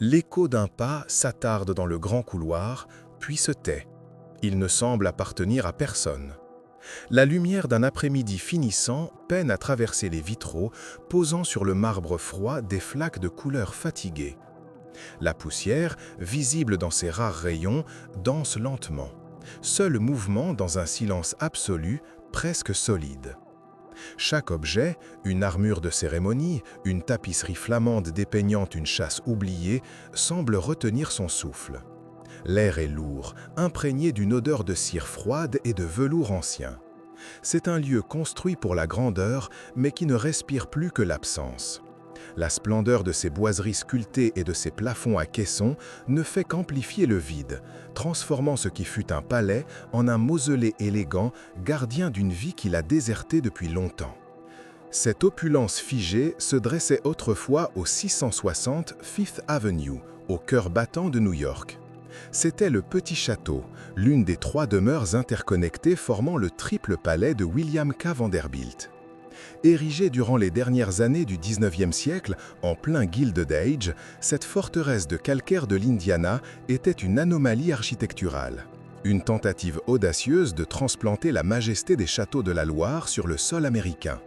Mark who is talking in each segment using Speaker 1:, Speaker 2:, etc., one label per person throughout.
Speaker 1: L'écho d'un pas s'attarde dans le grand couloir, puis se tait. Il ne semble appartenir à personne. La lumière d'un après-midi finissant peine à traverser les vitraux, posant sur le marbre froid des flaques de couleur fatiguée. La poussière, visible dans ses rares rayons, danse lentement. Seul mouvement dans un silence absolu, presque solide. Chaque objet, une armure de cérémonie, une tapisserie flamande dépeignant une chasse oubliée, semble retenir son souffle. L'air est lourd, imprégné d'une odeur de cire froide et de velours ancien. C'est un lieu construit pour la grandeur, mais qui ne respire plus que l'absence. La splendeur de ses boiseries sculptées et de ses plafonds à caissons ne fait qu'amplifier le vide, transformant ce qui fut un palais en un mausolée élégant, gardien d'une vie qu'il a désertée depuis longtemps. Cette opulence figée se dressait autrefois au 660 Fifth Avenue, au cœur battant de New York. C'était le Petit Château, l'une des 3 demeures interconnectées formant le triple palais de William K. Vanderbilt. Érigée durant les dernières années du 19e siècle, en plein Gilded Age, cette forteresse de calcaire de l'Indiana était une anomalie architecturale. Une tentative audacieuse de transplanter la majesté des châteaux de la Loire sur le sol américain.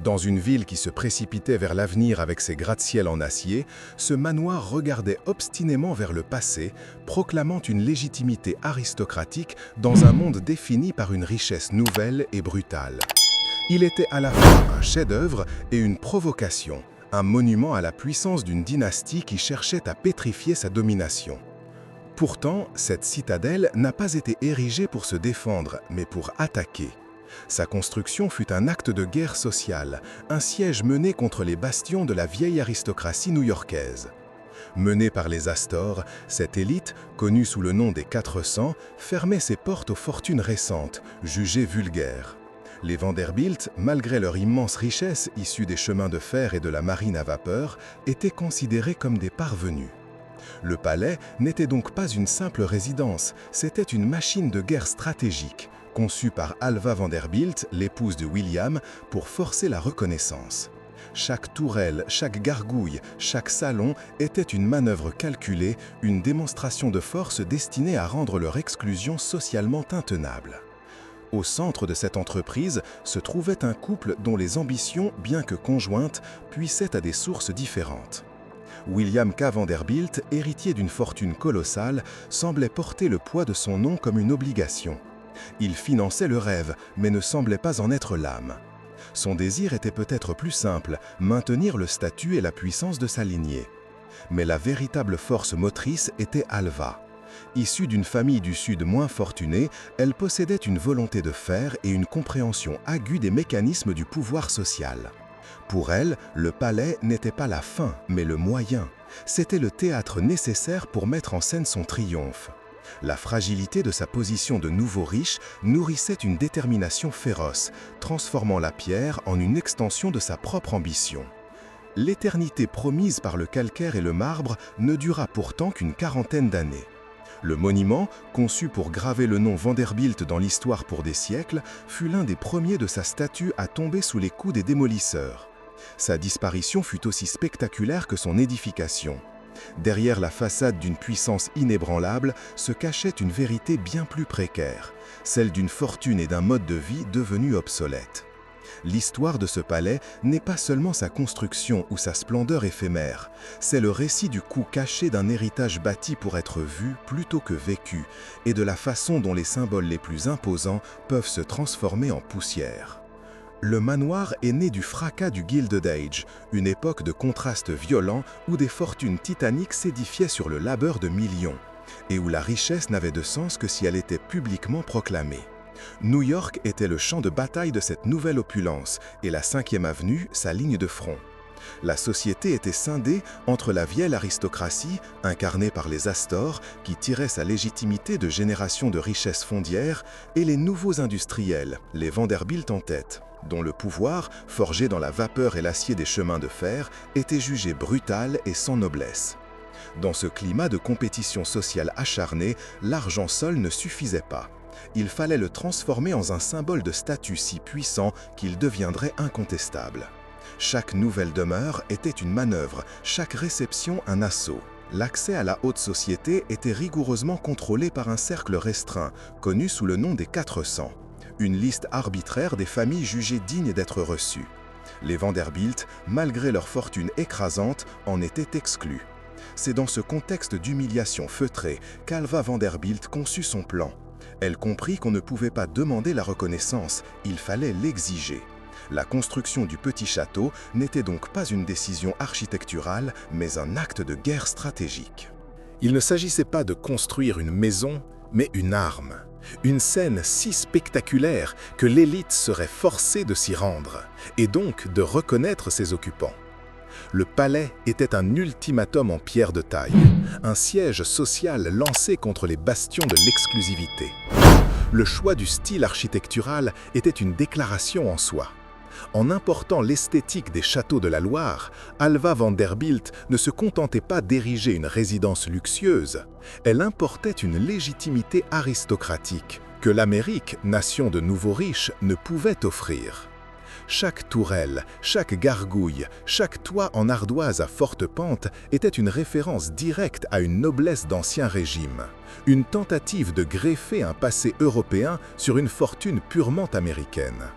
Speaker 1: Dans une ville qui se précipitait vers l'avenir avec ses gratte-ciel en acier, ce manoir regardait obstinément vers le passé, proclamant une légitimité aristocratique dans un monde défini par une richesse nouvelle et brutale. Il était à la fois un chef-d'œuvre et une provocation, un monument à la puissance d'une dynastie qui cherchait à pétrifier sa domination. Pourtant, cette citadelle n'a pas été érigée pour se défendre, mais pour attaquer. Sa construction fut un acte de guerre sociale, un siège mené contre les bastions de la vieille aristocratie new-yorkaise. Menée par les Astor, cette élite, connue sous le nom des 400, fermait ses portes aux fortunes récentes, jugées vulgaires. Les Vanderbilt, malgré leur immense richesse issue des chemins de fer et de la marine à vapeur, étaient considérés comme des parvenus. Le palais n'était donc pas une simple résidence, c'était une machine de guerre stratégique, conçue par Alva Vanderbilt, l'épouse de William, pour forcer la reconnaissance. Chaque tourelle, chaque gargouille, chaque salon était une manœuvre calculée, une démonstration de force destinée à rendre leur exclusion socialement intenable. Au centre de cette entreprise se trouvait un couple dont les ambitions, bien que conjointes, puissaient à des sources différentes. William K. Vanderbilt, héritier d'une fortune colossale, semblait porter le poids de son nom comme une obligation. Il finançait le rêve, mais ne semblait pas en être l'âme. Son désir était peut-être plus simple, maintenir le statut et la puissance de sa lignée. Mais la véritable force motrice était Alva. Issue d'une famille du Sud moins fortunée, elle possédait une volonté de fer et une compréhension aiguë des mécanismes du pouvoir social. Pour elle, le palais n'était pas la fin, mais le moyen. C'était le théâtre nécessaire pour mettre en scène son triomphe. La fragilité de sa position de nouveau riche nourrissait une détermination féroce, transformant la pierre en une extension de sa propre ambition. L'éternité promise par le calcaire et le marbre ne dura pourtant qu'une 40aine d'années. Le monument, conçu pour graver le nom Vanderbilt dans l'histoire pour des siècles, fut l'un des premiers de sa statue à tomber sous les coups des démolisseurs. Sa disparition fut aussi spectaculaire que son édification. Derrière la façade d'une puissance inébranlable se cachait une vérité bien plus précaire, celle d'une fortune et d'un mode de vie devenus obsolètes. L'histoire de ce palais n'est pas seulement sa construction ou sa splendeur éphémère, c'est le récit du coût caché d'un héritage bâti pour être vu plutôt que vécu, et de la façon dont les symboles les plus imposants peuvent se transformer en poussière. Le manoir est né du fracas du Gilded Age, une époque de contrastes violents où des fortunes titaniques s'édifiaient sur le labeur de millions, et où la richesse n'avait de sens que si elle était publiquement proclamée. New York était le champ de bataille de cette nouvelle opulence, et la 5e avenue, sa ligne de front. La société était scindée entre la vieille aristocratie, incarnée par les Astor, qui tirait sa légitimité de générations de richesses fondières, et les nouveaux industriels, les Vanderbilt en tête, dont le pouvoir, forgé dans la vapeur et l'acier des chemins de fer, était jugé brutal et sans noblesse. Dans ce climat de compétition sociale acharnée, l'argent seul ne suffisait pas. Il fallait le transformer en un symbole de statut si puissant qu'il deviendrait incontestable. Chaque nouvelle demeure était une manœuvre, chaque réception un assaut. L'accès à la haute société était rigoureusement contrôlé par un cercle restreint, connu sous le nom des 400, une liste arbitraire des familles jugées dignes d'être reçues. Les Vanderbilt, malgré leur fortune écrasante, en étaient exclus. C'est dans ce contexte d'humiliation feutrée qu'Alva Vanderbilt conçut son plan. Elle comprit qu'on ne pouvait pas demander la reconnaissance, il fallait l'exiger. La construction du petit château n'était donc pas une décision architecturale, mais un acte de guerre stratégique. Il ne s'agissait pas de construire une maison, mais une arme. Une scène si spectaculaire que l'élite serait forcée de s'y rendre, et donc de reconnaître ses occupants. Le palais était un ultimatum en pierre de taille, un siège social lancé contre les bastions de l'exclusivité. Le choix du style architectural était une déclaration en soi. En important l'esthétique des châteaux de la Loire, Alva Vanderbilt ne se contentait pas d'ériger une résidence luxueuse, elle importait une légitimité aristocratique que l'Amérique, nation de nouveaux riches, ne pouvait offrir. Chaque tourelle, chaque gargouille, chaque toit en ardoise à forte pente était une référence directe à une noblesse d'Ancien Régime, une tentative de greffer un passé européen sur une fortune purement américaine.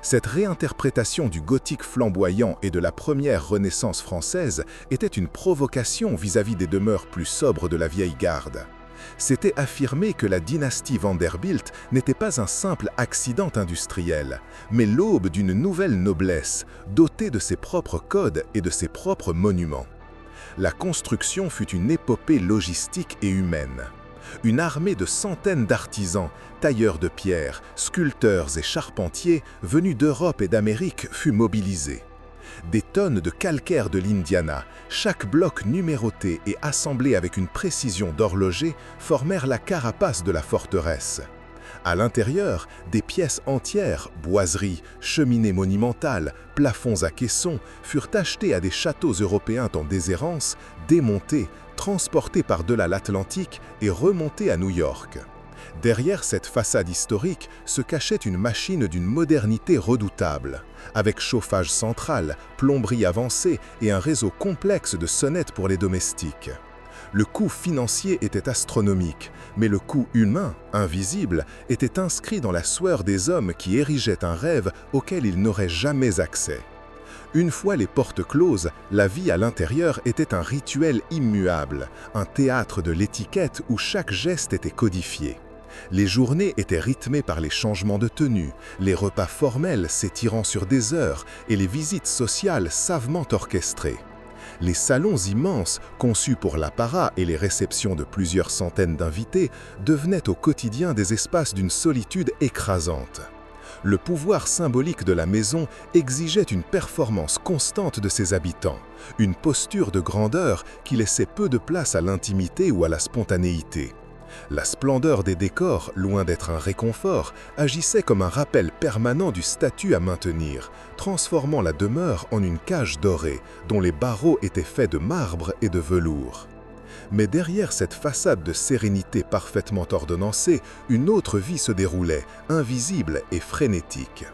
Speaker 1: Cette réinterprétation du gothique flamboyant et de la première Renaissance française était une provocation vis-à-vis des demeures plus sobres de la vieille garde. C'était affirmer que la dynastie Vanderbilt n'était pas un simple accident industriel, mais l'aube d'une nouvelle noblesse, dotée de ses propres codes et de ses propres monuments. La construction fut une épopée logistique et humaine. Une armée de centaines d'artisans, tailleurs de pierre, sculpteurs et charpentiers venus d'Europe et d'Amérique fut mobilisée. Des tonnes de calcaire de l'Indiana, chaque bloc numéroté et assemblé avec une précision d'horloger, formèrent la carapace de la forteresse. À l'intérieur, des pièces entières, boiseries, cheminées monumentales, plafonds à caissons, furent achetées à des châteaux européens en déshérence, démontés, transportés par-delà l'Atlantique et remontés à New York. Derrière cette façade historique se cachait une machine d'une modernité redoutable, avec chauffage central, plomberie avancée et un réseau complexe de sonnettes pour les domestiques. Le coût financier était astronomique, mais le coût humain, invisible, était inscrit dans la sueur des hommes qui érigeaient un rêve auquel ils n'auraient jamais accès. Une fois les portes closes, la vie à l'intérieur était un rituel immuable, un théâtre de l'étiquette où chaque geste était codifié. Les journées étaient rythmées par les changements de tenue, les repas formels s'étirant sur des heures et les visites sociales savamment orchestrées. Les salons immenses, conçus pour l'apparat et les réceptions de plusieurs centaines d'invités, devenaient au quotidien des espaces d'une solitude écrasante. Le pouvoir symbolique de la maison exigeait une performance constante de ses habitants, une posture de grandeur qui laissait peu de place à l'intimité ou à la spontanéité. La splendeur des décors, loin d'être un réconfort, agissait comme un rappel permanent du statut à maintenir, transformant la demeure en une cage dorée, dont les barreaux étaient faits de marbre et de velours. Mais derrière cette façade de sérénité parfaitement ordonnancée, une autre vie se déroulait, invisible et frénétique.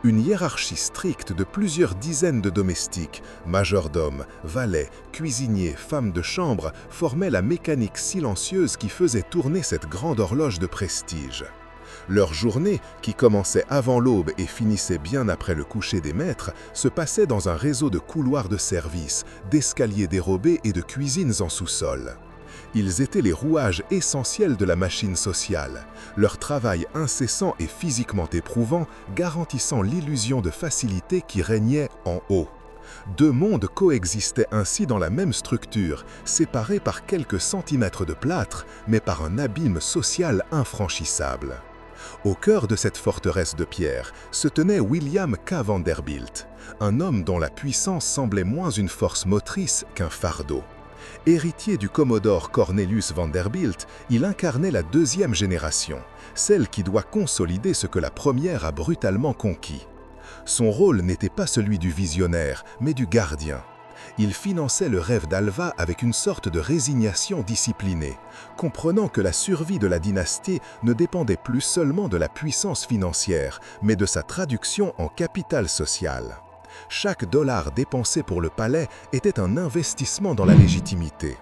Speaker 1: Une hiérarchie stricte de plusieurs dizaines de domestiques, majordomes, valets, cuisiniers, femmes de chambre, formait la mécanique silencieuse qui faisait tourner cette grande horloge de prestige. Leur journée, qui commençait avant l'aube et finissait bien après le coucher des maîtres, se passait dans un réseau de couloirs de service, d'escaliers dérobés et de cuisines en sous-sol. Ils étaient les rouages essentiels de la machine sociale, leur travail incessant et physiquement éprouvant garantissant l'illusion de facilité qui régnait en haut. Deux mondes coexistaient ainsi dans la même structure, séparés par quelques centimètres de plâtre, mais par un abîme social infranchissable. Au cœur de cette forteresse de pierre se tenait William K. Vanderbilt, un homme dont la puissance semblait moins une force motrice qu'un fardeau. Héritier du commodore Cornelius Vanderbilt, il incarnait la deuxième génération, celle qui doit consolider ce que la première a brutalement conquis. Son rôle n'était pas celui du visionnaire, mais du gardien. Il finançait le rêve d'Alva avec une sorte de résignation disciplinée, comprenant que la survie de la dynastie ne dépendait plus seulement de la puissance financière, mais de sa traduction en capital social. Chaque dollar dépensé pour le palais était un investissement dans la légitimité.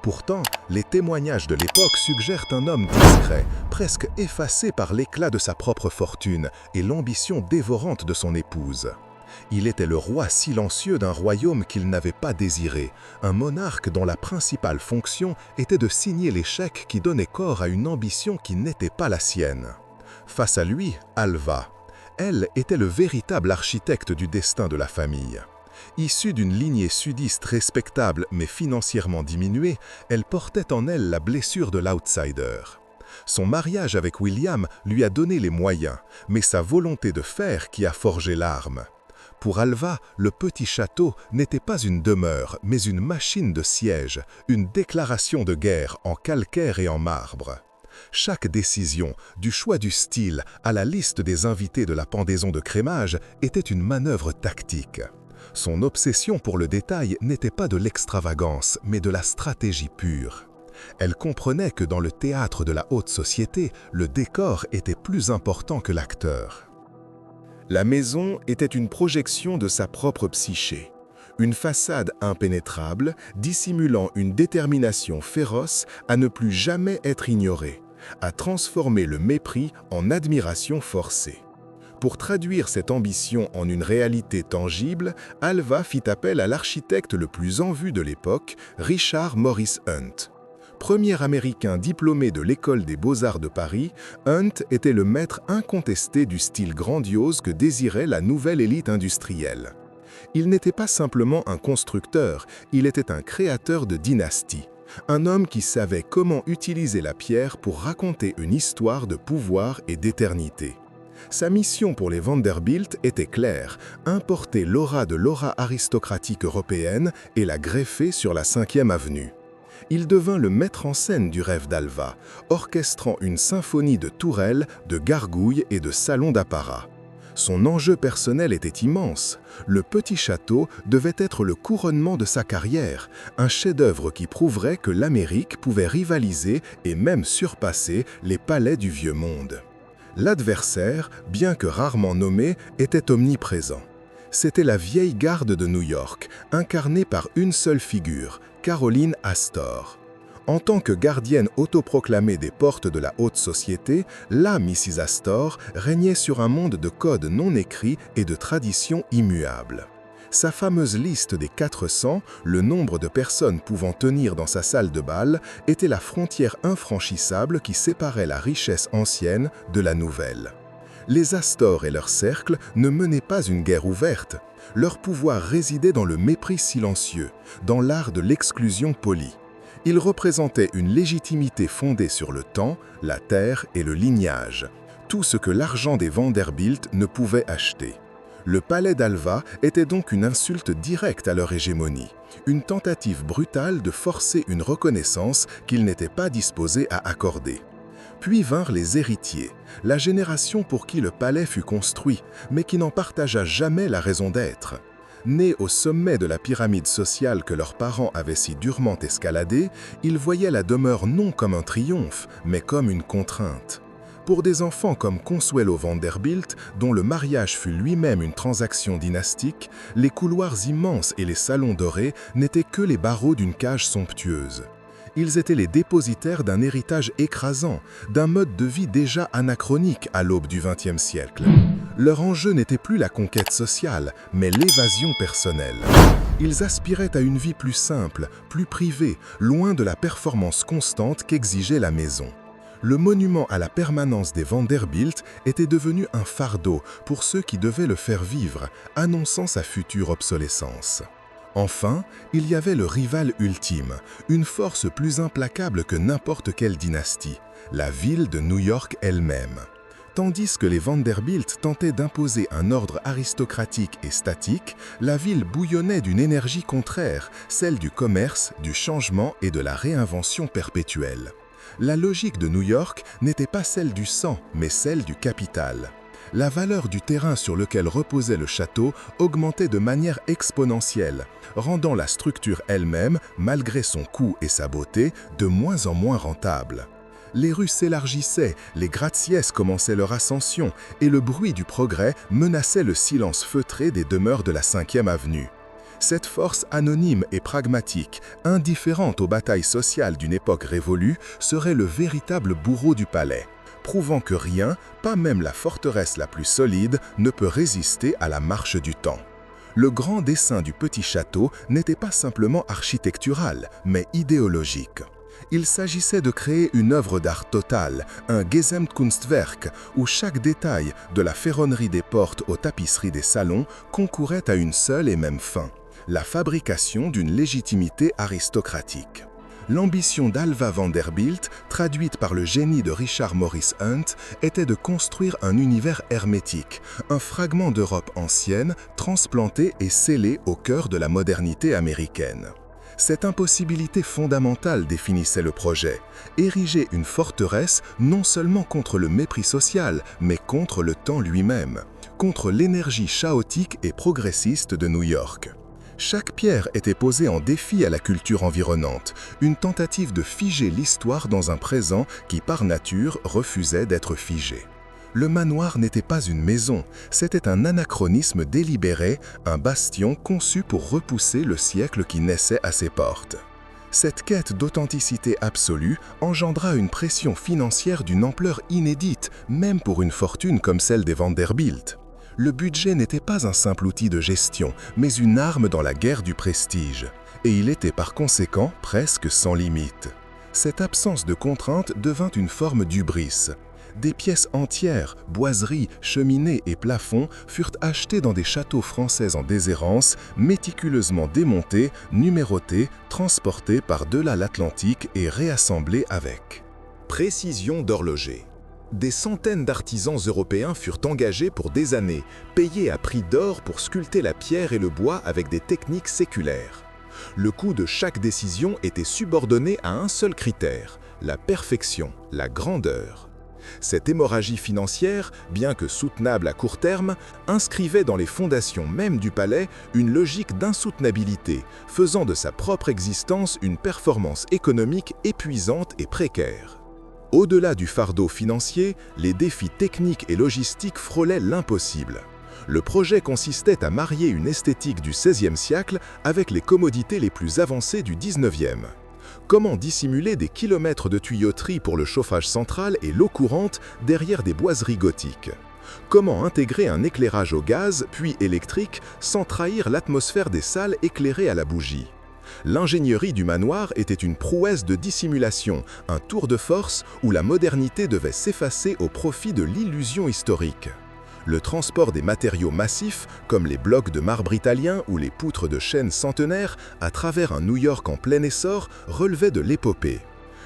Speaker 1: Pourtant, les témoignages de l'époque suggèrent un homme discret, presque effacé par l'éclat de sa propre fortune et l'ambition dévorante de son épouse. Il était le roi silencieux d'un royaume qu'il n'avait pas désiré, un monarque dont la principale fonction était de signer les chèques qui donnaient corps à une ambition qui n'était pas la sienne. Face à lui, Alva. Elle était le véritable architecte du destin de la famille. Issue d'une lignée sudiste respectable mais financièrement diminuée, elle portait en elle la blessure de l'outsider. Son mariage avec William lui a donné les moyens, mais sa volonté de faire qui a forgé l'arme. Pour Alva, le petit château n'était pas une demeure, mais une machine de siège, une déclaration de guerre en calcaire et en marbre. Chaque décision, du choix du style à la liste des invités de la pendaison de crémage, était une manœuvre tactique. Son obsession pour le détail n'était pas de l'extravagance, mais de la stratégie pure. Elle comprenait que dans le théâtre de la haute société, le décor était plus important que l'acteur. La maison était une projection de sa propre psyché. Une façade impénétrable, dissimulant une détermination féroce à ne plus jamais être ignorée, à transformer le mépris en admiration forcée. Pour traduire cette ambition en une réalité tangible, Alva fit appel à l'architecte le plus en vue de l'époque, Richard Morris Hunt. Premier Américain diplômé de l'École des Beaux-Arts de Paris, Hunt était le maître incontesté du style grandiose que désirait la nouvelle élite industrielle. Il n'était pas simplement un constructeur, il était un créateur de dynastie. Un homme qui savait comment utiliser la pierre pour raconter une histoire de pouvoir et d'éternité. Sa mission pour les Vanderbilt était claire, importer l'aura de l'aura aristocratique européenne et la greffer sur la 5e avenue. Il devint le maître en scène du rêve d'Alva, orchestrant une symphonie de tourelles, de gargouilles et de salons d'apparat. Son enjeu personnel était immense. Le petit château devait être le couronnement de sa carrière, un chef-d'œuvre qui prouverait que l'Amérique pouvait rivaliser et même surpasser les palais du vieux monde. L'adversaire, bien que rarement nommé, était omniprésent. C'était la vieille garde de New York, incarnée par une seule figure, Caroline Astor. En tant que gardienne autoproclamée des portes de la haute société, la Mrs. Astor régnait sur un monde de codes non écrits et de traditions immuables. Sa fameuse liste des 400, le nombre de personnes pouvant tenir dans sa salle de bal, était la frontière infranchissable qui séparait la richesse ancienne de la nouvelle. Les Astor et leur cercle ne menaient pas une guerre ouverte. Leur pouvoir résidait dans le mépris silencieux, dans l'art de l'exclusion polie. Ils représentaient une légitimité fondée sur le temps, la terre et le lignage, tout ce que l'argent des Vanderbilt ne pouvait acheter. Le palais d'Alva était donc une insulte directe à leur hégémonie, une tentative brutale de forcer une reconnaissance qu'ils n'étaient pas disposés à accorder. Puis vinrent les héritiers, la génération pour qui le palais fut construit, mais qui n'en partagea jamais la raison d'être. Nés au sommet de la pyramide sociale que leurs parents avaient si durement escaladée, ils voyaient la demeure non comme un triomphe, mais comme une contrainte. Pour des enfants comme Consuelo Vanderbilt, dont le mariage fut lui-même une transaction dynastique, les couloirs immenses et les salons dorés n'étaient que les barreaux d'une cage somptueuse. Ils étaient les dépositaires d'un héritage écrasant, d'un mode de vie déjà anachronique à l'aube du XXe siècle. Leur enjeu n'était plus la conquête sociale, mais l'évasion personnelle. Ils aspiraient à une vie plus simple, plus privée, loin de la performance constante qu'exigeait la maison. Le monument à la permanence des Vanderbilt était devenu un fardeau pour ceux qui devaient le faire vivre, annonçant sa future obsolescence. Enfin, il y avait le rival ultime, une force plus implacable que n'importe quelle dynastie, la ville de New York elle-même. Tandis que les Vanderbilt tentaient d'imposer un ordre aristocratique et statique, la ville bouillonnait d'une énergie contraire, celle du commerce, du changement et de la réinvention perpétuelle. La logique de New York n'était pas celle du sang, mais celle du capital. La valeur du terrain sur lequel reposait le château augmentait de manière exponentielle, rendant la structure elle-même, malgré son coût et sa beauté, de moins en moins rentable. Les rues s'élargissaient, les gratte-ciels commençaient leur ascension, et le bruit du progrès menaçait le silence feutré des demeures de la 5e avenue. Cette force anonyme et pragmatique, indifférente aux batailles sociales d'une époque révolue, serait le véritable bourreau du palais, prouvant que rien, pas même la forteresse la plus solide, ne peut résister à la marche du temps. Le grand dessein du petit château n'était pas simplement architectural, mais idéologique. Il s'agissait de créer une œuvre d'art totale, un Gesamtkunstwerk, où chaque détail, de la ferronnerie des portes aux tapisseries des salons, concourait à une seule et même fin, la fabrication d'une légitimité aristocratique. L'ambition d'Alva Vanderbilt, traduite par le génie de Richard Maurice Hunt, était de construire un univers hermétique, un fragment d'Europe ancienne, transplanté et scellé au cœur de la modernité américaine. Cette impossibilité fondamentale définissait le projet, ériger une forteresse non seulement contre le mépris social, mais contre le temps lui-même, contre l'énergie chaotique et progressiste de New York. Chaque pierre était posée en défi à la culture environnante, une tentative de figer l'histoire dans un présent qui, par nature, refusait d'être figé. Le manoir n'était pas une maison, c'était un anachronisme délibéré, un bastion conçu pour repousser le siècle qui naissait à ses portes. Cette quête d'authenticité absolue engendra une pression financière d'une ampleur inédite, même pour une fortune comme celle des Vanderbilt. Le budget n'était pas un simple outil de gestion, mais une arme dans la guerre du prestige. Et il était par conséquent presque sans limite. Cette absence de contraintes devint une forme d'hubris. Des pièces entières, boiseries, cheminées et plafonds furent achetées dans des châteaux français en déshérence, méticuleusement démontés, numérotés, transportés par-delà l'Atlantique et réassemblés avec précision d'horloger. Des centaines d'artisans européens furent engagés pour des années, payés à prix d'or pour sculpter la pierre et le bois avec des techniques séculaires. Le coût de chaque décision était subordonné à un seul critère, la perfection, la grandeur. Cette hémorragie financière, bien que soutenable à court terme, inscrivait dans les fondations même du palais une logique d'insoutenabilité, faisant de sa propre existence une performance économique épuisante et précaire. Au-delà du fardeau financier, les défis techniques et logistiques frôlaient l'impossible. Le projet consistait à marier une esthétique du XVIe siècle avec les commodités les plus avancées du XIXe. Comment dissimuler des kilomètres de tuyauterie pour le chauffage central et l'eau courante derrière des boiseries gothiques? Comment intégrer un éclairage au gaz, puis électrique, sans trahir l'atmosphère des salles éclairées à la bougie? L'ingénierie du manoir était une prouesse de dissimulation, un tour de force où la modernité devait s'effacer au profit de l'illusion historique. Le transport des matériaux massifs, comme les blocs de marbre italiens ou les poutres de chêne centenaires, à travers un New York en plein essor, relevait de l'épopée.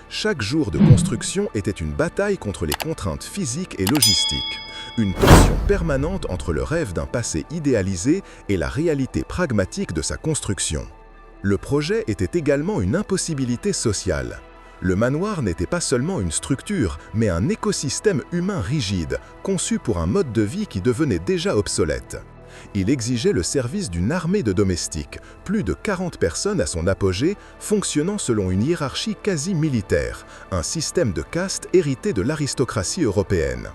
Speaker 1: Chaque jour de construction était une bataille contre les contraintes physiques et logistiques, une tension permanente entre le rêve d'un passé idéalisé et la réalité pragmatique de sa construction. Le projet était également une impossibilité sociale. Le manoir n'était pas seulement une structure, mais un écosystème humain rigide, conçu pour un mode de vie qui devenait déjà obsolète. Il exigeait le service d'une armée de domestiques, plus de 40 personnes à son apogée, fonctionnant selon une hiérarchie quasi militaire, un système de caste hérité de l'aristocratie européenne.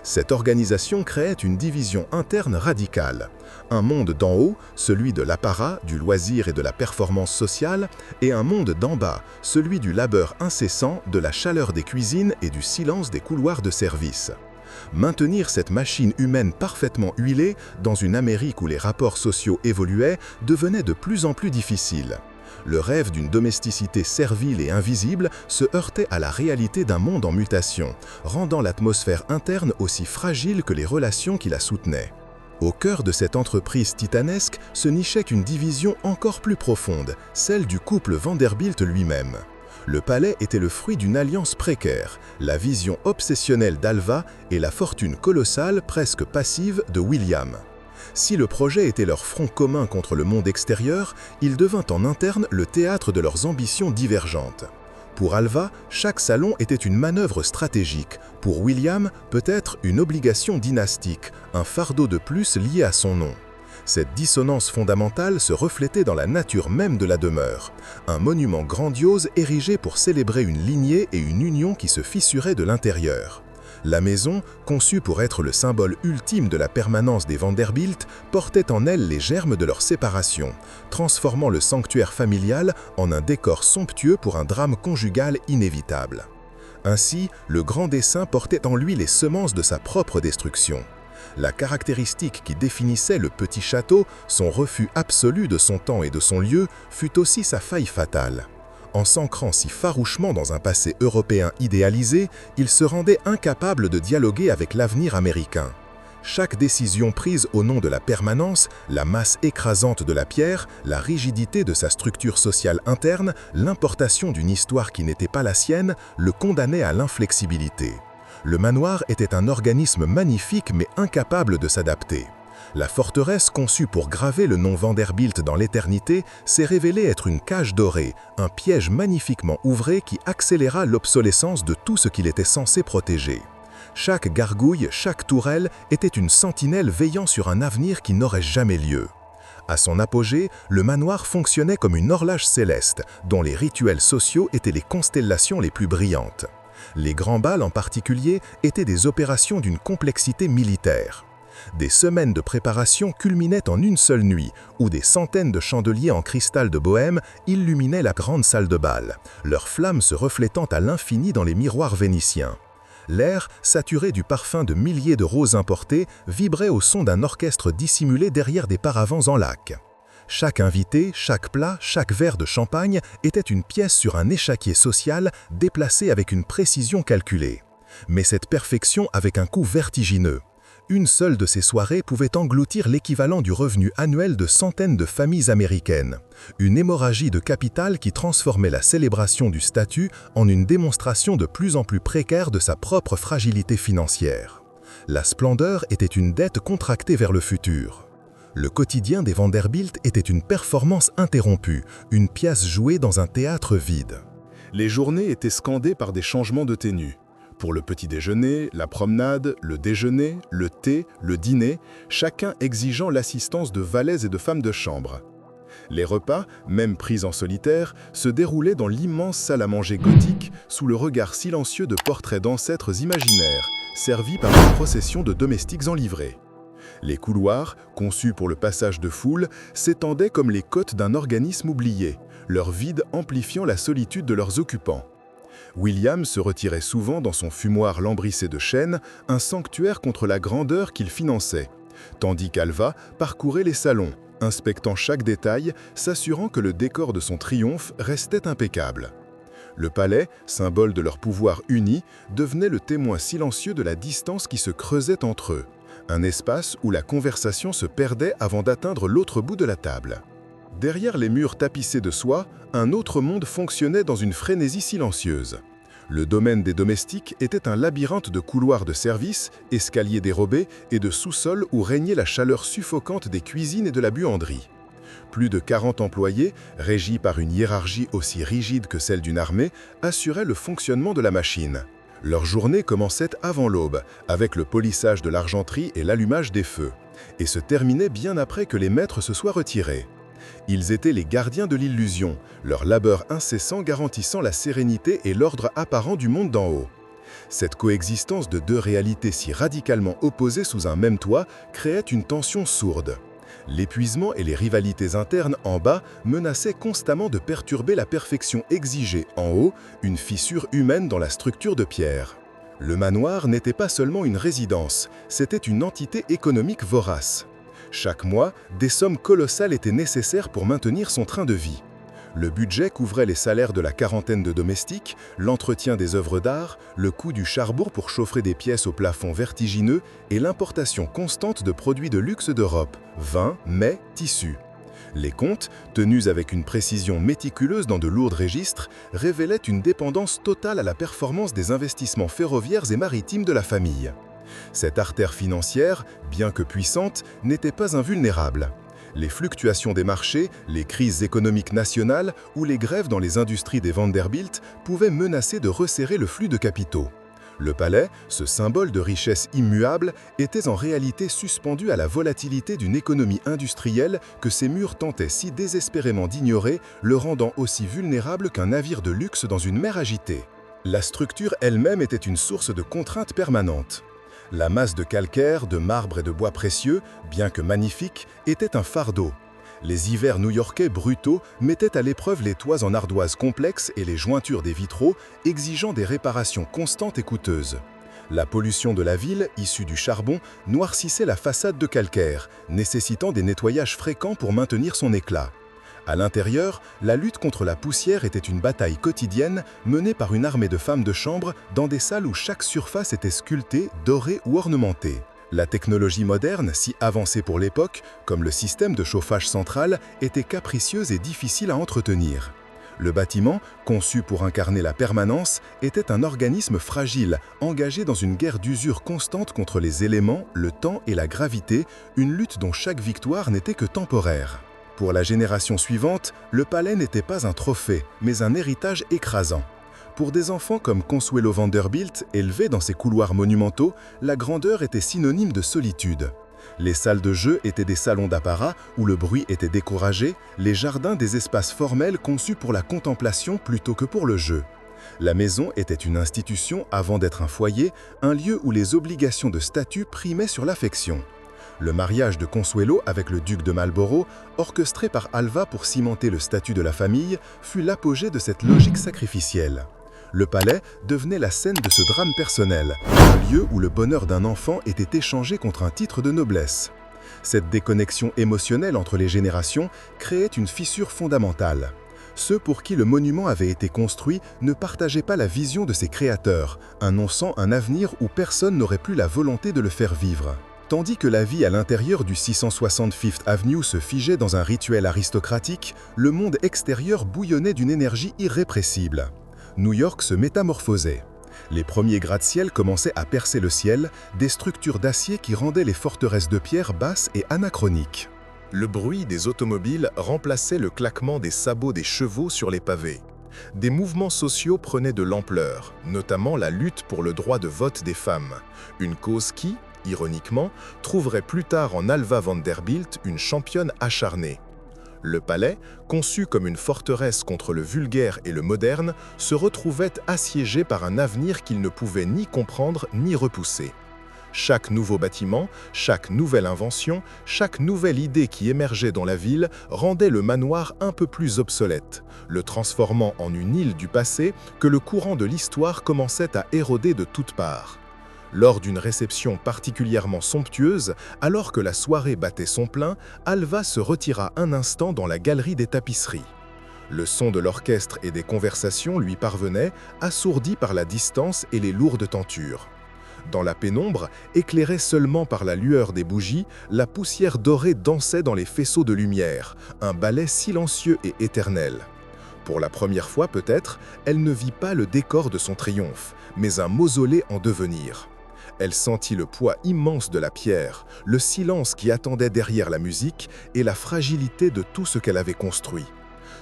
Speaker 1: Cette organisation créait une division interne radicale. Un monde d'en haut, celui de l'apparat, du loisir et de la performance sociale, et un monde d'en bas, celui du labeur incessant, de la chaleur des cuisines et du silence des couloirs de service. Maintenir cette machine humaine parfaitement huilée dans une Amérique où les rapports sociaux évoluaient devenait de plus en plus difficile. Le rêve d'une domesticité servile et invisible se heurtait à la réalité d'un monde en mutation, rendant l'atmosphère interne aussi fragile que les relations qui la soutenaient. Au cœur de cette entreprise titanesque se nichait une division encore plus profonde, celle du couple Vanderbilt lui-même. Le palais était le fruit d'une alliance précaire, la vision obsessionnelle d'Alva et la fortune colossale, presque passive, de William. Si le projet était leur front commun contre le monde extérieur, il devint en interne le théâtre de leurs ambitions divergentes. Pour Alva, chaque salon était une manœuvre stratégique. Pour William, peut-être une obligation dynastique, un fardeau de plus lié à son nom. Cette dissonance fondamentale se reflétait dans la nature même de la demeure, un monument grandiose érigé pour célébrer une lignée et une union qui se fissuraient de l'intérieur. La maison, conçue pour être le symbole ultime de la permanence des Vanderbilt, portait en elle les germes de leur séparation, transformant le sanctuaire familial en un décor somptueux pour un drame conjugal inévitable. Ainsi, le grand dessin portait en lui les semences de sa propre destruction. La caractéristique qui définissait le petit château, son refus absolu de son temps et de son lieu, fut aussi sa faille fatale. En s'ancrant si farouchement dans un passé européen idéalisé, il se rendait incapable de dialoguer avec l'avenir américain. Chaque décision prise au nom de la permanence, la masse écrasante de la pierre, la rigidité de sa structure sociale interne, l'importation d'une histoire qui n'était pas la sienne, le condamnaient à l'inflexibilité. Le manoir était un organisme magnifique mais incapable de s'adapter. La forteresse conçue pour graver le nom Vanderbilt dans l'éternité s'est révélée être une cage dorée, un piège magnifiquement ouvré qui accéléra l'obsolescence de tout ce qu'il était censé protéger. Chaque gargouille, chaque tourelle était une sentinelle veillant sur un avenir qui n'aurait jamais lieu. À son apogée, le manoir fonctionnait comme une horloge céleste, dont les rituels sociaux étaient les constellations les plus brillantes. Les grands bals en particulier étaient des opérations d'une complexité militaire. Des semaines de préparation culminaient en une seule nuit, où des centaines de chandeliers en cristal de Bohême illuminaient la grande salle de bal, leurs flammes se reflétant à l'infini dans les miroirs vénitiens. L'air, saturé du parfum de milliers de roses importées, vibrait au son d'un orchestre dissimulé derrière des paravents en laque. Chaque invité, chaque plat, chaque verre de champagne était une pièce sur un échiquier social déplacé avec une précision calculée. Mais cette perfection avait un coût vertigineux. Une seule de ces soirées pouvait engloutir l'équivalent du revenu annuel de centaines de familles américaines. Une hémorragie de capital qui transformait la célébration du statut en une démonstration de plus en plus précaire de sa propre fragilité financière. La splendeur était une dette contractée vers le futur. Le quotidien des Vanderbilt était une performance interrompue, une pièce jouée dans un théâtre vide.
Speaker 2: Les journées étaient scandées par des changements de tenue. Pour le petit déjeuner, la promenade, le déjeuner, le thé, le dîner, chacun exigeant l'assistance de valets et de femmes de chambre. Les repas, même pris en solitaire, se déroulaient dans l'immense salle à manger gothique sous le regard silencieux de portraits d'ancêtres imaginaires, servis par une procession de domestiques en livrée. Les couloirs, conçus pour le passage de foule, s'étendaient comme les côtes d'un organisme oublié, leur vide amplifiant la solitude de leurs occupants. William se retirait souvent dans son fumoir lambrissé de chêne, un sanctuaire contre la grandeur qu'il finançait, tandis qu'Alva parcourait les salons, inspectant chaque détail, s'assurant que le décor de son triomphe restait impeccable. Le palais, symbole de leur pouvoir uni, devenait le témoin silencieux de la distance qui se creusait entre eux, un espace où la conversation se perdait avant d'atteindre l'autre bout de la table. Derrière les murs tapissés de soie, un autre monde fonctionnait dans une frénésie silencieuse. Le domaine des domestiques était un labyrinthe de couloirs de service, escaliers dérobés et de sous-sols où régnait la chaleur suffocante des cuisines et de la buanderie. Plus de 40 employés, régis par une hiérarchie aussi rigide que celle d'une armée, assuraient le fonctionnement de la machine. Leur journée commençait avant l'aube, avec le polissage de l'argenterie et l'allumage des feux, et se terminait bien après que les maîtres se soient retirés. Ils étaient les gardiens de l'illusion, leur labeur incessant garantissant la sérénité et l'ordre apparent du monde d'en haut. Cette coexistence de deux réalités si radicalement opposées sous un même toit créait une tension sourde. L'épuisement et les rivalités internes en bas menaçaient constamment de perturber la perfection exigée en haut, une fissure humaine dans la structure de pierre. Le manoir n'était pas seulement une résidence, c'était une entité économique vorace. Chaque mois, des sommes colossales étaient nécessaires pour maintenir son train de vie. Le budget couvrait les salaires de la quarantaine de domestiques, l'entretien des œuvres d'art, le coût du charbon pour chauffer des pièces au plafond vertigineux et l'importation constante de produits de luxe d'Europe, vins, mets, tissus. Les comptes, tenus avec une précision méticuleuse dans de lourds registres, révélaient une dépendance totale à la performance des investissements ferroviaires et maritimes de la famille. Cette artère financière, bien que puissante, n'était pas invulnérable. Les fluctuations des marchés, les crises économiques nationales ou les grèves dans les industries des Vanderbilt pouvaient menacer de resserrer le flux de capitaux. Le palais, ce symbole de richesse immuable, était en réalité suspendu à la volatilité d'une économie industrielle que ses murs tentaient si désespérément d'ignorer, le rendant aussi vulnérable qu'un navire de luxe dans une mer agitée. La structure elle-même était une source de contraintes permanentes. La masse de calcaire, de marbre et de bois précieux, bien que magnifique, était un fardeau. Les hivers new-yorkais brutaux mettaient à l'épreuve les toits en ardoise complexes et les jointures des vitraux, exigeant des réparations constantes et coûteuses. La pollution de la ville, issue du charbon, noircissait la façade de calcaire, nécessitant des nettoyages fréquents pour maintenir son éclat. À l'intérieur, la lutte contre la poussière était une bataille quotidienne menée par une armée de femmes de chambre dans des salles où chaque surface était sculptée, dorée ou ornementée. La technologie moderne, si avancée pour l'époque, comme le système de chauffage central, était capricieuse et difficile à entretenir. Le bâtiment, conçu pour incarner la permanence, était un organisme fragile, engagé dans une guerre d'usure constante contre les éléments, le temps et la gravité, une lutte dont chaque victoire n'était que temporaire. Pour la génération suivante, le palais n'était pas un trophée, mais un héritage écrasant. Pour des enfants comme Consuelo Vanderbilt, élevés dans ces couloirs monumentaux, la grandeur était synonyme de solitude. Les salles de jeu étaient des salons d'apparat où le bruit était découragé, les jardins des espaces formels conçus pour la contemplation plutôt que pour le jeu. La maison était une institution avant d'être un foyer, un lieu où les obligations de statut primaient sur l'affection. Le mariage de Consuelo avec le duc de Marlborough, orchestré par Alva pour cimenter le statut de la famille, fut l'apogée de cette logique sacrificielle. Le palais devenait la scène de ce drame personnel, un lieu où le bonheur d'un enfant était échangé contre un titre de noblesse. Cette déconnexion émotionnelle entre les générations créait une fissure fondamentale. Ceux pour qui le monument avait été construit ne partageaient pas la vision de ses créateurs, annonçant un avenir où personne n'aurait plus la volonté de le faire vivre. Tandis que la vie à l'intérieur du 660 Fifth Avenue se figeait dans un rituel aristocratique, le monde extérieur bouillonnait d'une énergie irrépressible. New York se métamorphosait. Les premiers gratte-ciel commençaient à percer le ciel, des structures d'acier qui rendaient les forteresses de pierre basses et anachroniques.
Speaker 1: Le bruit des automobiles remplaçait le claquement des sabots des chevaux sur les pavés. Des mouvements sociaux prenaient de l'ampleur, notamment la lutte pour le droit de vote des femmes, une cause qui, ironiquement, trouverait plus tard en Alva Vanderbilt une championne acharnée. Le palais, conçu comme une forteresse contre le vulgaire et le moderne, se retrouvait assiégé par un avenir qu'il ne pouvait ni comprendre ni repousser. Chaque nouveau bâtiment, chaque nouvelle invention, chaque nouvelle idée qui émergeait dans la ville rendait le manoir un peu plus obsolète, le transformant en une île du passé que le courant de l'histoire commençait à éroder de toutes parts. Lors d'une réception particulièrement somptueuse, alors que la soirée battait son plein, Alva se retira un instant dans la galerie des tapisseries. Le son de l'orchestre et des conversations lui parvenait, assourdi par la distance et les lourdes tentures. Dans la pénombre, éclairée seulement par la lueur des bougies, la poussière dorée dansait dans les faisceaux de lumière, un ballet silencieux et éternel. Pour la première fois peut-être, elle ne vit pas le décor de son triomphe, mais un mausolée en devenir. Elle sentit le poids immense de la pierre, le silence qui attendait derrière la musique et la fragilité de tout ce qu'elle avait construit.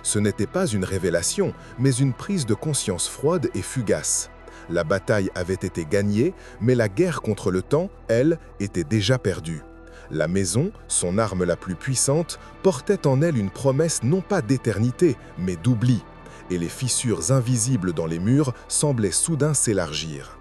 Speaker 1: Ce n'était pas une révélation, mais une prise de conscience froide et fugace. La bataille avait été gagnée, mais la guerre contre le temps, elle, était déjà perdue. La maison, son arme la plus puissante, portait en elle une promesse non pas d'éternité, mais d'oubli, et les fissures invisibles dans les murs semblaient soudain s'élargir.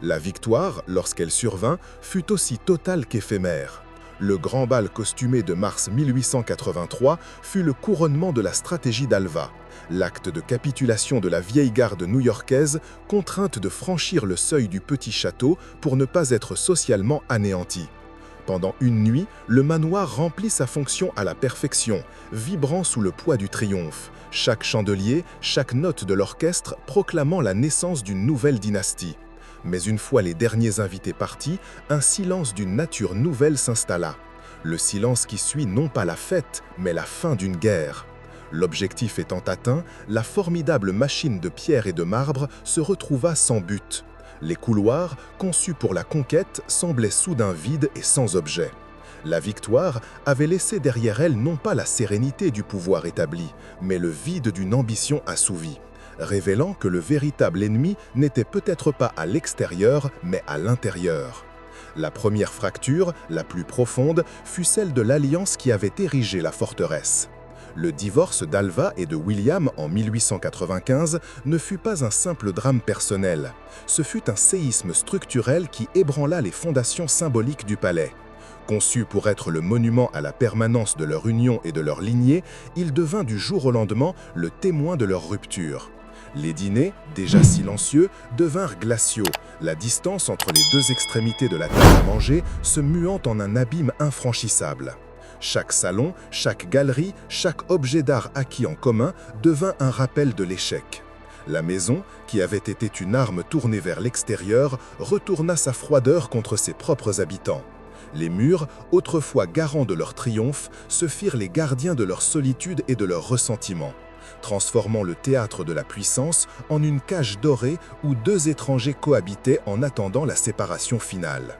Speaker 1: La victoire, lorsqu'elle survint, fut aussi totale qu'éphémère. Le grand bal costumé de mars 1883 fut le couronnement de la stratégie d'Alva, l'acte de capitulation de la vieille garde new-yorkaise, contrainte de franchir le seuil du petit château pour ne pas être socialement anéantie. Pendant une nuit, le manoir remplit sa fonction à la perfection, vibrant sous le poids du triomphe, chaque chandelier, chaque note de l'orchestre proclamant la naissance d'une nouvelle dynastie. Mais une fois les derniers invités partis, un silence d'une nature nouvelle s'installa. Le silence qui suit non pas la fête, mais la fin d'une guerre. L'objectif étant atteint, la formidable machine de pierre et de marbre se retrouva sans but. Les couloirs, conçus pour la conquête, semblaient soudain vides et sans objet. La victoire avait laissé derrière elle non pas la sérénité du pouvoir établi, mais le vide d'une ambition assouvie, révélant que le véritable ennemi n'était peut-être pas à l'extérieur, mais à l'intérieur. La première fracture, la plus profonde, fut celle de l'alliance qui avait érigé la forteresse.
Speaker 2: Le divorce d'Alva et de William en 1895 ne fut pas un simple drame personnel. Ce fut un séisme structurel qui ébranla les fondations symboliques du palais. Conçu pour être le monument à la permanence de leur union et de leur lignée, il devint du jour au lendemain le témoin de leur rupture. Les dîners, déjà silencieux, devinrent glaciaux, la distance entre les deux extrémités de la table à manger se muant en un abîme infranchissable. Chaque salon, chaque galerie, chaque objet d'art acquis en commun devint un rappel de l'échec. La maison, qui avait été une arme tournée vers l'extérieur, retourna sa froideur contre ses propres habitants. Les murs, autrefois garants de leur triomphe, se firent les gardiens de leur solitude et de leur ressentiment, transformant le théâtre de la puissance en une cage dorée où deux étrangers cohabitaient en attendant la séparation finale.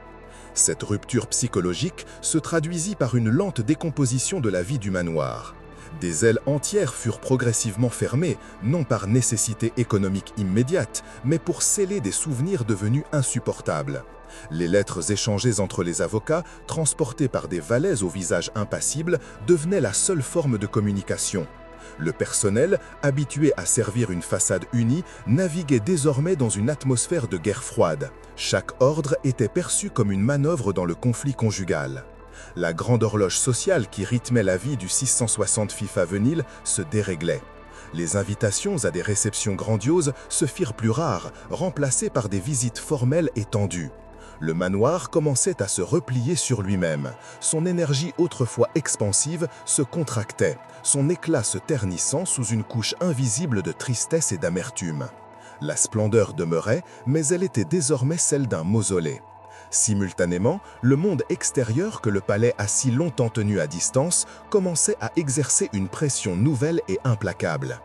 Speaker 2: Cette rupture psychologique se traduisit par une lente décomposition de la vie du manoir. Des ailes entières furent progressivement fermées, non par nécessité économique immédiate, mais pour sceller des souvenirs devenus insupportables. Les lettres échangées entre les avocats, transportées par des valets au visage impassible, devenaient la seule forme de communication. Le personnel, habitué à servir une façade unie, naviguait désormais dans une atmosphère de guerre froide. Chaque ordre était perçu comme une manœuvre dans le conflit conjugal. La grande horloge sociale qui rythmait la vie du 660 FIFA Venil se déréglait. Les invitations à des réceptions grandioses se firent plus rares, remplacées par des visites formelles et tendues. Le manoir commençait à se replier sur lui-même. Son énergie autrefois expansive se contractait, son éclat se ternissant sous une couche invisible de tristesse et d'amertume. La splendeur demeurait, mais elle était désormais celle d'un mausolée. Simultanément, le monde extérieur que le palais a si longtemps tenu à distance commençait à exercer une pression nouvelle et implacable.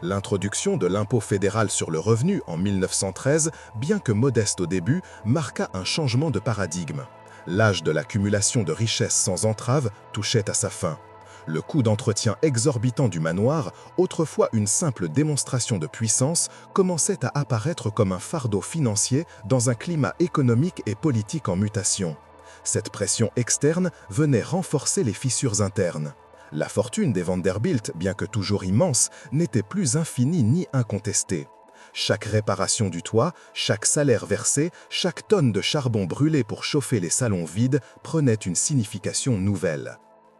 Speaker 2: L'introduction de l'impôt fédéral sur le revenu en 1913, bien que modeste au début, marqua un changement de paradigme. L'âge de l'accumulation de richesses sans entrave touchait à sa fin. Le coût d'entretien exorbitant du manoir, autrefois une simple démonstration de puissance, commençait à apparaître comme un fardeau financier dans un climat économique et politique en mutation. Cette pression externe venait renforcer les fissures internes. La fortune des Vanderbilt, bien que toujours immense, n'était plus infinie ni incontestée. Chaque réparation du toit, chaque salaire versé, chaque tonne de charbon brûlé pour chauffer les salons vides prenait une signification nouvelle.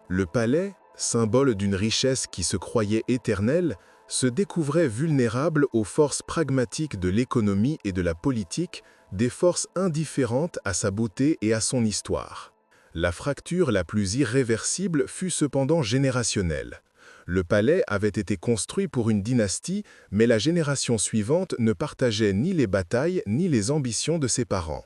Speaker 1: Le palais, symbole d'une richesse qui se croyait éternelle, se découvrait vulnérable aux forces pragmatiques de l'économie et de la politique, des forces indifférentes à sa beauté et à son histoire. La fracture la plus irréversible fut cependant générationnelle. Le palais avait été construit pour une dynastie, mais la génération suivante ne partageait ni les batailles ni les ambitions de ses parents.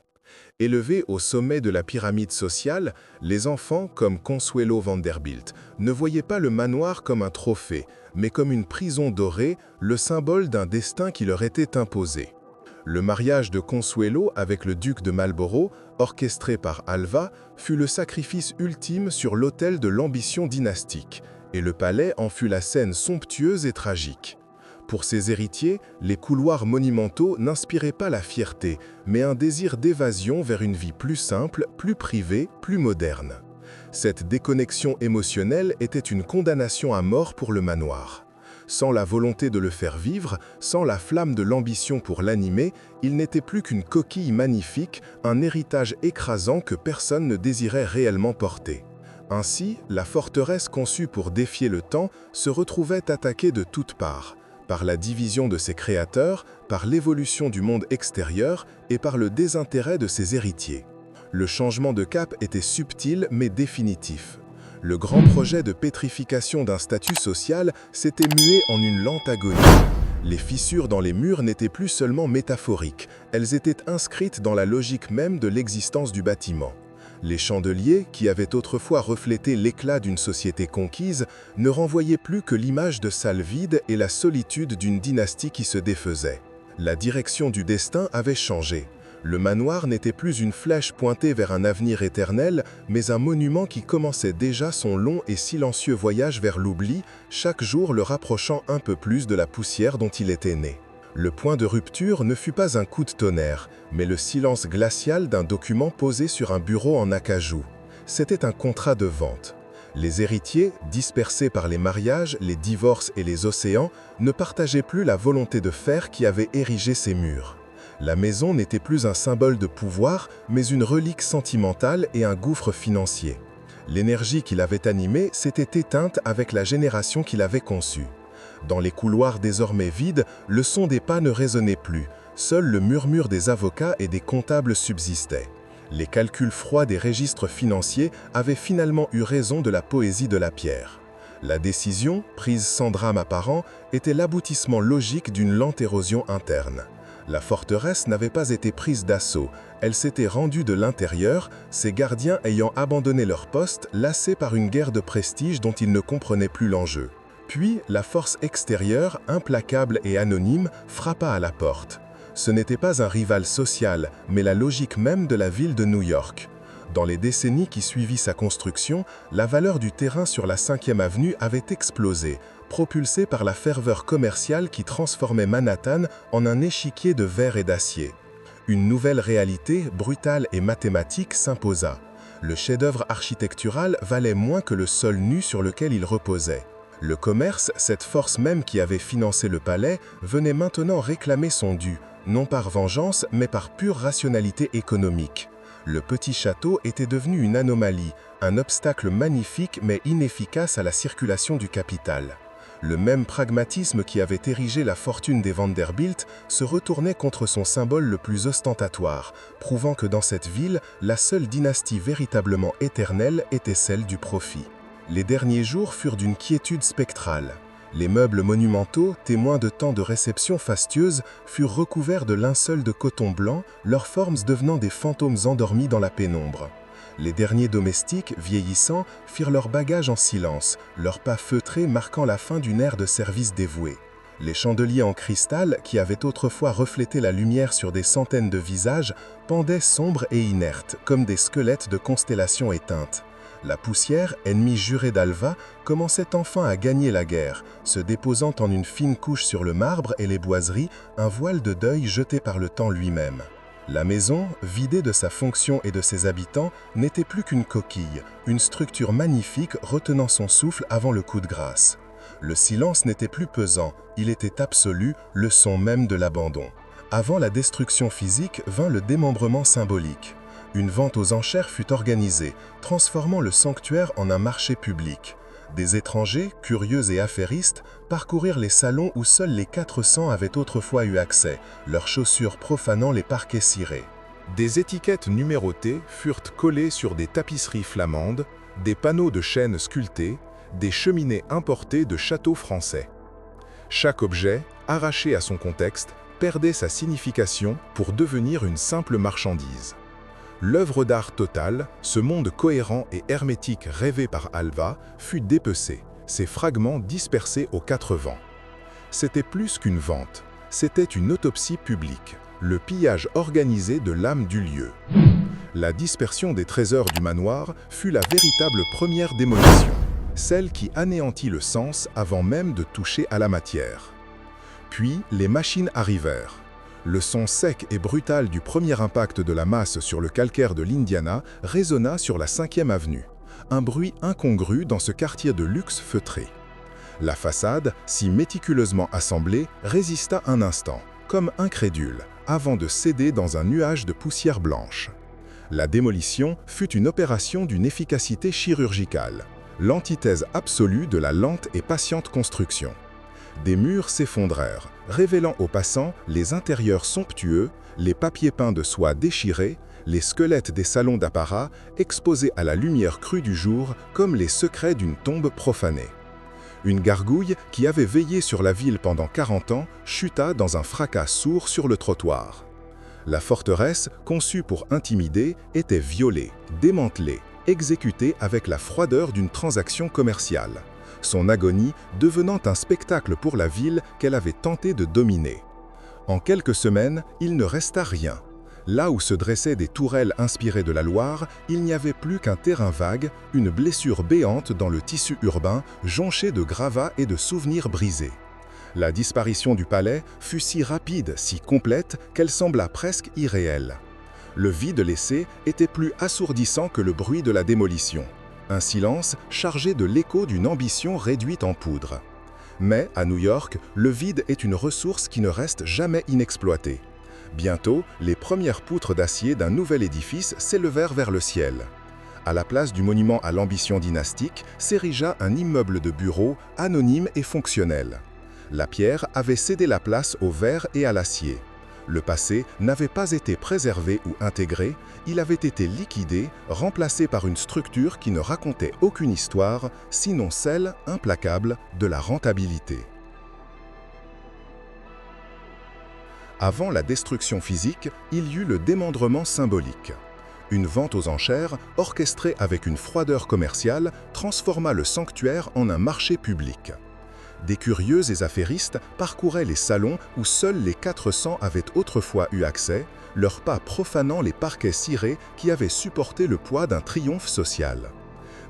Speaker 1: Élevés au sommet de la pyramide sociale, les enfants, comme Consuelo Vanderbilt, ne voyaient pas le manoir comme un trophée, mais comme une prison dorée, le symbole d'un destin qui leur était imposé. Le mariage de Consuelo avec le duc de Marlborough, orchestré par Alva, fut le sacrifice ultime sur l'autel de l'ambition dynastique, et le palais en fut la scène somptueuse et tragique. Pour ses héritiers, les couloirs monumentaux n'inspiraient pas la fierté, mais un désir d'évasion vers une vie plus simple, plus privée, plus moderne. Cette déconnexion émotionnelle était une condamnation à mort pour le manoir. Sans la volonté de le faire vivre, sans la flamme de l'ambition pour l'animer, il n'était plus qu'une coquille magnifique, un héritage écrasant que personne ne désirait réellement porter. Ainsi, la forteresse conçue pour défier le temps se retrouvait attaquée de toutes parts, par la division de ses créateurs, par l'évolution du monde extérieur et par le désintérêt de ses héritiers. Le changement de cap était subtil mais définitif. Le grand projet de pétrification d'un statut social s'était mué en une lente agonie. Les fissures dans les murs n'étaient plus seulement métaphoriques, elles étaient inscrites dans la logique même de l'existence du bâtiment. Les chandeliers, qui avaient autrefois reflété l'éclat d'une société conquise, ne renvoyaient plus que l'image de salles vides et la solitude d'une dynastie qui se défaisait. La direction du destin avait changé. Le manoir n'était plus une flèche pointée vers un avenir éternel, mais un monument qui commençait déjà son long et silencieux voyage vers l'oubli, chaque jour le rapprochant un peu plus de la poussière dont il était né. Le point de rupture ne fut pas un coup de tonnerre, mais le silence glacial d'un document posé sur un bureau en acajou. C'était un contrat de vente. Les héritiers, dispersés par les mariages, les divorces et les océans, ne partageaient plus la volonté de fer qui avait érigé ces murs. La maison n'était plus un symbole de pouvoir, mais une relique sentimentale et un gouffre financier. L'énergie qui l'avait animée s'était éteinte avec la génération qui l'avait conçue. Dans les couloirs désormais vides, le son des pas ne résonnait plus, seul le murmure des avocats et des comptables subsistait. Les calculs froids des registres financiers avaient finalement eu raison de la poésie de la pierre. La décision, prise sans drame apparent, était l'aboutissement logique d'une lente érosion interne. La forteresse n'avait pas été prise d'assaut, elle s'était rendue de l'intérieur, ses gardiens ayant abandonné leur poste, lassés par une guerre de prestige dont ils ne comprenaient plus l'enjeu. Puis, la force extérieure, implacable et anonyme, frappa à la porte. Ce n'était pas un rival social, mais la logique même de la ville de New York. Dans les décennies qui suivirent sa construction, la valeur du terrain sur la 5e avenue avait explosé, propulsée par la ferveur commerciale qui transformait Manhattan en un échiquier de verre et d'acier. Une nouvelle réalité, brutale et mathématique, s'imposa. Le chef-d'œuvre architectural valait moins que le sol nu sur lequel il reposait. Le commerce, cette force même qui avait financé le palais, venait maintenant réclamer son dû, non par vengeance, mais par pure rationalité économique. Le petit château était devenu une anomalie, un obstacle magnifique mais inefficace à la circulation du capital. Le même pragmatisme qui avait érigé la fortune des Vanderbilt se retournait contre son symbole le plus ostentatoire, prouvant que dans cette ville, la seule dynastie véritablement éternelle était celle du profit. Les derniers jours furent d'une quiétude spectrale. Les meubles monumentaux, témoins de tant de réceptions fastueuses, furent recouverts de linceul de coton blanc, leurs formes devenant des fantômes endormis dans la pénombre. Les derniers domestiques, vieillissants, firent leur bagage en silence, leurs pas feutrés marquant la fin d'une ère de service dévoué. Les chandeliers en cristal, qui avaient autrefois reflété la lumière sur des centaines de visages, pendaient sombres et inertes, comme des squelettes de constellations éteintes. La poussière, ennemie jurée d'Alva, commençait enfin à gagner la guerre, se déposant en une fine couche sur le marbre et les boiseries, un voile de deuil jeté par le temps lui-même. La maison, vidée de sa fonction et de ses habitants, n'était plus qu'une coquille, une structure magnifique retenant son souffle avant le coup de grâce. Le silence n'était plus pesant, il était absolu, le son même de l'abandon. Avant la destruction physique vint le démembrement symbolique. Une vente aux enchères fut organisée, transformant le sanctuaire en un marché public. Des étrangers, curieux et affairistes, parcourirent les salons où seuls les 400 avaient autrefois eu accès, leurs chaussures profanant les parquets cirés.
Speaker 2: Des étiquettes numérotées furent collées sur des tapisseries flamandes, des panneaux de chêne sculptés, des cheminées importées de châteaux français. Chaque objet, arraché à son contexte, perdait sa signification pour devenir une simple marchandise. L'œuvre d'art totale, ce monde cohérent et hermétique rêvé par Alva, fut dépecé, ses fragments dispersés aux 4 vents. C'était plus qu'une vente, c'était une autopsie publique, le pillage organisé de l'âme du lieu. La dispersion des trésors du manoir fut la véritable première démolition, celle qui anéantit le sens avant même de toucher à la matière. Puis les machines arrivèrent. Le son sec et brutal du premier impact de la masse sur le calcaire de l'Indiana résonna sur la 5e avenue, un bruit incongru dans ce quartier de luxe feutré. La façade, si méticuleusement assemblée, résista un instant, comme incrédule, avant de céder dans un nuage de poussière blanche. La démolition fut une opération d'une efficacité chirurgicale, l'antithèse absolue de la lente et patiente construction. Des murs s'effondrèrent, révélant aux passants les intérieurs somptueux, les papiers peints de soie déchirés, les squelettes des salons d'apparat exposés à la lumière crue du jour comme les secrets d'une tombe profanée. Une gargouille qui avait veillé sur la ville pendant 40 ans chuta dans un fracas sourd sur le trottoir. La forteresse, conçue pour intimider, était violée, démantelée, exécutée avec la froideur d'une transaction commerciale. Son agonie devenant un spectacle pour la ville qu'elle avait tenté de dominer. En quelques semaines, il ne resta rien. Là où se dressaient des tourelles inspirées de la Loire, il n'y avait plus qu'un terrain vague, une blessure béante dans le tissu urbain, jonché de gravats et de souvenirs brisés. La disparition du palais fut si rapide, si complète, qu'elle sembla presque irréelle. Le vide laissé était plus assourdissant que le bruit de la démolition. Un silence chargé de l'écho d'une ambition réduite en poudre. Mais, à New York, le vide est une ressource qui ne reste jamais inexploitée. Bientôt, les premières poutres d'acier d'un nouvel édifice s'élevèrent vers le ciel. À la place du monument à l'ambition dynastique, s'érigea un immeuble de bureaux anonyme et fonctionnel. La pierre avait cédé la place au verre et à l'acier. Le passé n'avait pas été préservé ou intégré, il avait été liquidé, remplacé par une structure qui ne racontait aucune histoire, sinon celle, implacable, de la rentabilité. Avant la destruction physique, il y eut le démembrement symbolique. Une vente aux enchères, orchestrée avec une froideur commerciale, transforma le sanctuaire en un marché public. Des curieux et affairistes parcouraient les salons où seuls les 400 avaient autrefois eu accès, leurs pas profanant les parquets cirés qui avaient supporté le poids d'un triomphe social.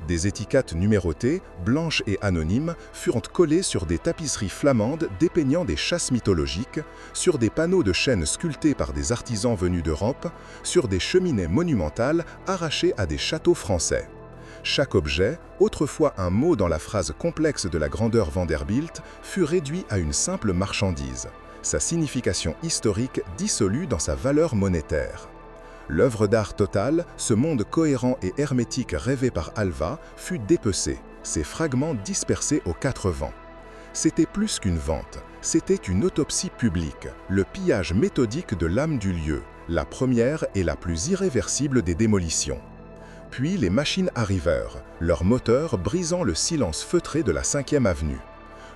Speaker 2: Des étiquettes numérotées, blanches et anonymes, furent collées sur des tapisseries flamandes dépeignant des chasses mythologiques, sur des panneaux de chêne sculptés par des artisans venus d'Europe, sur des cheminées monumentales arrachées à des châteaux français. Chaque objet, autrefois un mot dans la phrase complexe de la grandeur Vanderbilt, fut réduit à une simple marchandise, sa signification historique dissolue dans sa valeur monétaire. L'œuvre d'art totale, ce monde cohérent et hermétique rêvé par Alva, fut dépecé, ses fragments dispersés aux quatre vents. C'était plus qu'une vente, c'était une autopsie publique, le pillage méthodique de l'âme du lieu, la première et la plus irréversible des démolitions. Puis les machines arrivèrent, leurs moteurs brisant le silence feutré de la 5e avenue.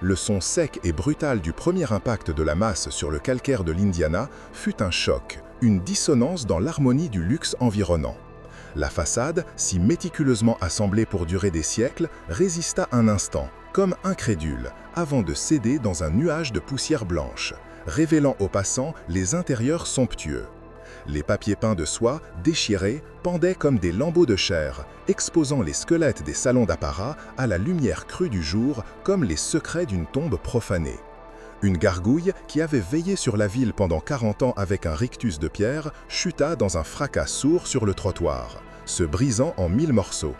Speaker 2: Le son sec et brutal du premier impact de la masse sur le calcaire de l'Indiana fut un choc, une dissonance dans l'harmonie du luxe environnant. La façade, si méticuleusement assemblée pour durer des siècles, résista un instant, comme incrédule, avant de céder dans un nuage de poussière blanche, révélant aux passants les intérieurs somptueux. Les papiers peints de soie, déchirés, pendaient comme des lambeaux de chair, exposant les squelettes des salons d'apparat à la lumière crue du jour comme les secrets d'une tombe profanée. Une gargouille qui avait veillé sur la ville pendant 40 ans avec un rictus de pierre chuta dans un fracas sourd sur le trottoir, se brisant en 1000 morceaux.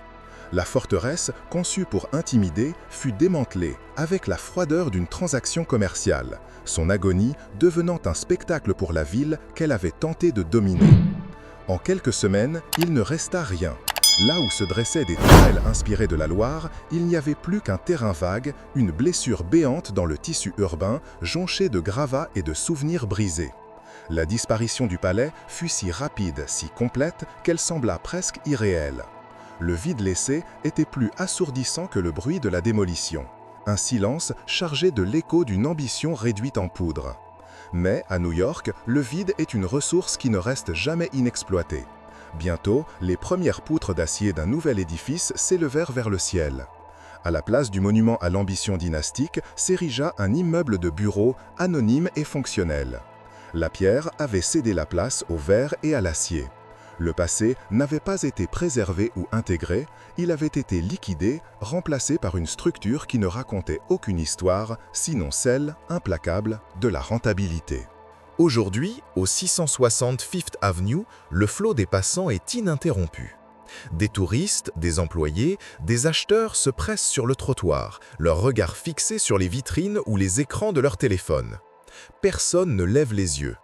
Speaker 2: La forteresse, conçue pour intimider, fut démantelée avec la froideur d'une transaction commerciale, son agonie devenant un spectacle pour la ville qu'elle avait tenté de dominer. En quelques semaines, il ne resta rien. Là où se dressaient des tourelles inspirées de la Loire, il n'y avait plus qu'un terrain vague, une blessure béante dans le tissu urbain, jonché de gravats et de souvenirs brisés. La disparition du palais fut si rapide, si complète, qu'elle sembla presque irréelle. Le vide laissé était plus assourdissant que le bruit de la démolition. Un silence chargé de l'écho d'une ambition réduite en poudre. Mais, à New York, le vide est une ressource qui ne reste jamais inexploitée. Bientôt, les premières poutres d'acier d'un nouvel édifice s'élevèrent vers le ciel. À la place du monument à l'ambition dynastique s'érigea un immeuble de bureaux anonyme et fonctionnel. La pierre avait cédé la place au verre et à l'acier. Le passé n'avait pas été préservé ou intégré, il avait été liquidé, remplacé par une structure qui ne racontait aucune histoire, sinon celle, implacable, de la rentabilité.
Speaker 1: Aujourd'hui, au 660 Fifth Avenue, le flot des passants est ininterrompu. Des touristes, des employés, des acheteurs se pressent sur le trottoir, leur regard fixé sur les vitrines ou les écrans de leur téléphone. Personne ne lève les yeux.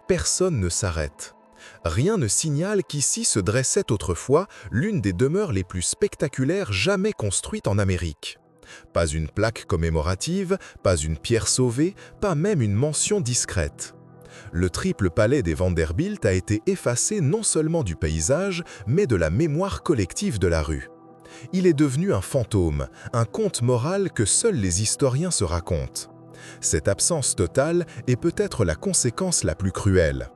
Speaker 1: Personne ne s'arrête. Rien ne signale qu'ici se dressait autrefois l'une des demeures les plus spectaculaires jamais construites en Amérique. Pas une plaque commémorative, pas une pierre sauvée, pas même une mention discrète. Le triple palais des Vanderbilt a été effacé non seulement du paysage, mais de la mémoire collective de la rue. Il est devenu un fantôme, un conte moral que seuls les historiens se racontent. Cette absence totale est peut-être la conséquence la plus cruelle.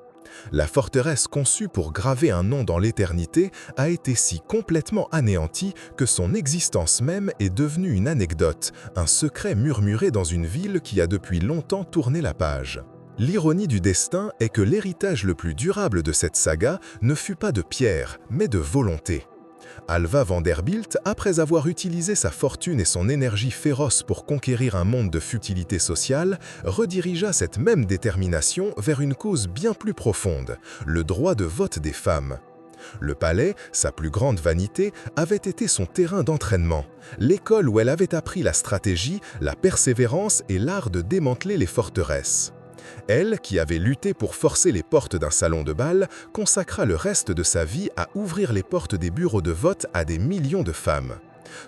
Speaker 1: La forteresse conçue pour graver un nom dans l'éternité a été si complètement anéantie que son existence même est devenue une anecdote, un secret murmuré dans une ville qui a depuis longtemps tourné la page. L'ironie du destin est que l'héritage le plus durable de cette saga ne fut pas de pierre, mais de volonté. Alva Vanderbilt, après avoir utilisé sa fortune et son énergie féroce pour conquérir un monde de futilité sociale, redirigea cette même détermination vers une cause bien plus profonde, le droit de vote des femmes.
Speaker 2: Le palais, sa plus grande vanité, avait été son terrain d'entraînement, l'école où elle avait appris la stratégie, la persévérance et l'art de démanteler les forteresses. Elle, qui avait lutté pour forcer les portes d'un salon de bal, consacra le reste de sa vie à ouvrir les portes des bureaux de vote à des millions de femmes.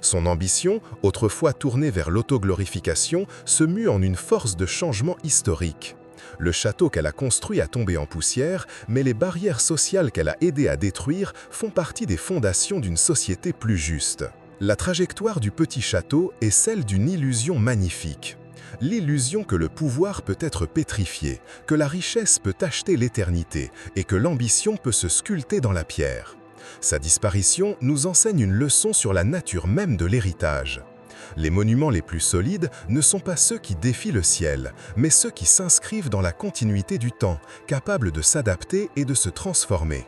Speaker 2: Son ambition, autrefois tournée vers l'autoglorification, se mue en une force de changement historique. Le château qu'elle a construit a tombé en poussière, mais les barrières sociales qu'elle a aidé à détruire font partie des fondations d'une société plus juste. La trajectoire du petit château est celle d'une illusion magnifique. L'illusion que le pouvoir peut être pétrifié, que la richesse peut acheter l'éternité et que l'ambition peut se sculpter dans la pierre. Sa disparition nous enseigne une leçon sur la nature même de l'héritage. Les monuments les plus solides ne sont pas ceux qui défient le ciel, mais ceux qui s'inscrivent dans la continuité du temps, capables de s'adapter et de se transformer.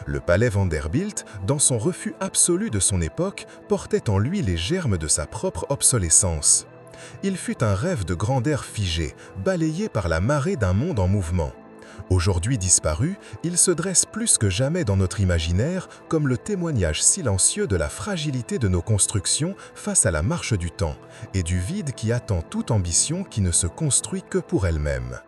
Speaker 2: Le palais Vanderbilt, dans son refus absolu de son époque, portait en lui les germes de sa propre obsolescence. Il fut un rêve de grandeur figé, balayé par la marée d'un monde en mouvement. Aujourd'hui disparu, il se dresse plus que jamais dans notre imaginaire comme le témoignage silencieux de la fragilité de nos constructions face à la marche du temps et du vide qui attend toute ambition qui ne se construit que pour elle-même.